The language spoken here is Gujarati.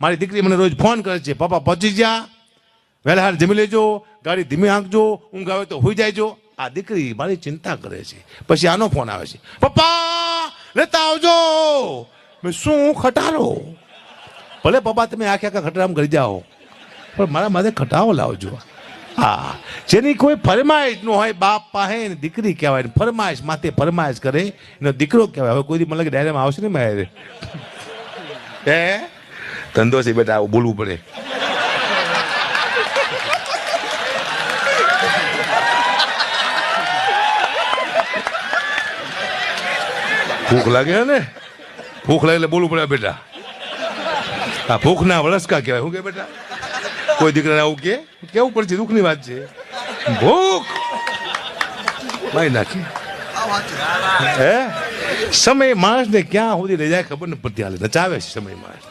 મારી દીકરી મને રોજ ફોન કરે છે, પપ્પા પહોંચી જા, વહેલા હાર જમી લેજો, ગાડી ધીમે હાંકજો, ઊંઘ આવે તો હોઈ જાયજો. આ દીકરી મારી ચિંતા કરે છે. પછી આનો ફોન આવે છે, પપ્પા લેતા આવજો. મેં શું ખટારો? ભલે પપ્પા તમે આખે આખા ખટારામ કરી જાઓ, પણ મારા માથે ખટાવો લાવજો. હા, જેની કોઈ ફરમાઈશ ન હોય બાપ પાસે એને દીકરી કહેવાય, ફરમાઈશ માથે ફરમાઈશ કરે એનો દીકરો કહેવાય. હવે કોઈ દી મને ડાયરામાં આવશે ને મારે હે ધંધો છે બેટા, આવું બોલવું પડે. ભૂખ લાગે ને, ભૂખ લાગે એટલે બોલવું પડે બેટા. આ ભૂખ ના વળસકા કહેવાય. શું કે બેટા? કોઈ દીકરાને આવું કેવું પડશે? દુઃખની વાત છે. ભૂખ મારી નાખી હે સમય માણસને ક્યાં સુધી લઈ જાય ખબર નથી પડતી. હાલે નચાવે છે સમય માણસ.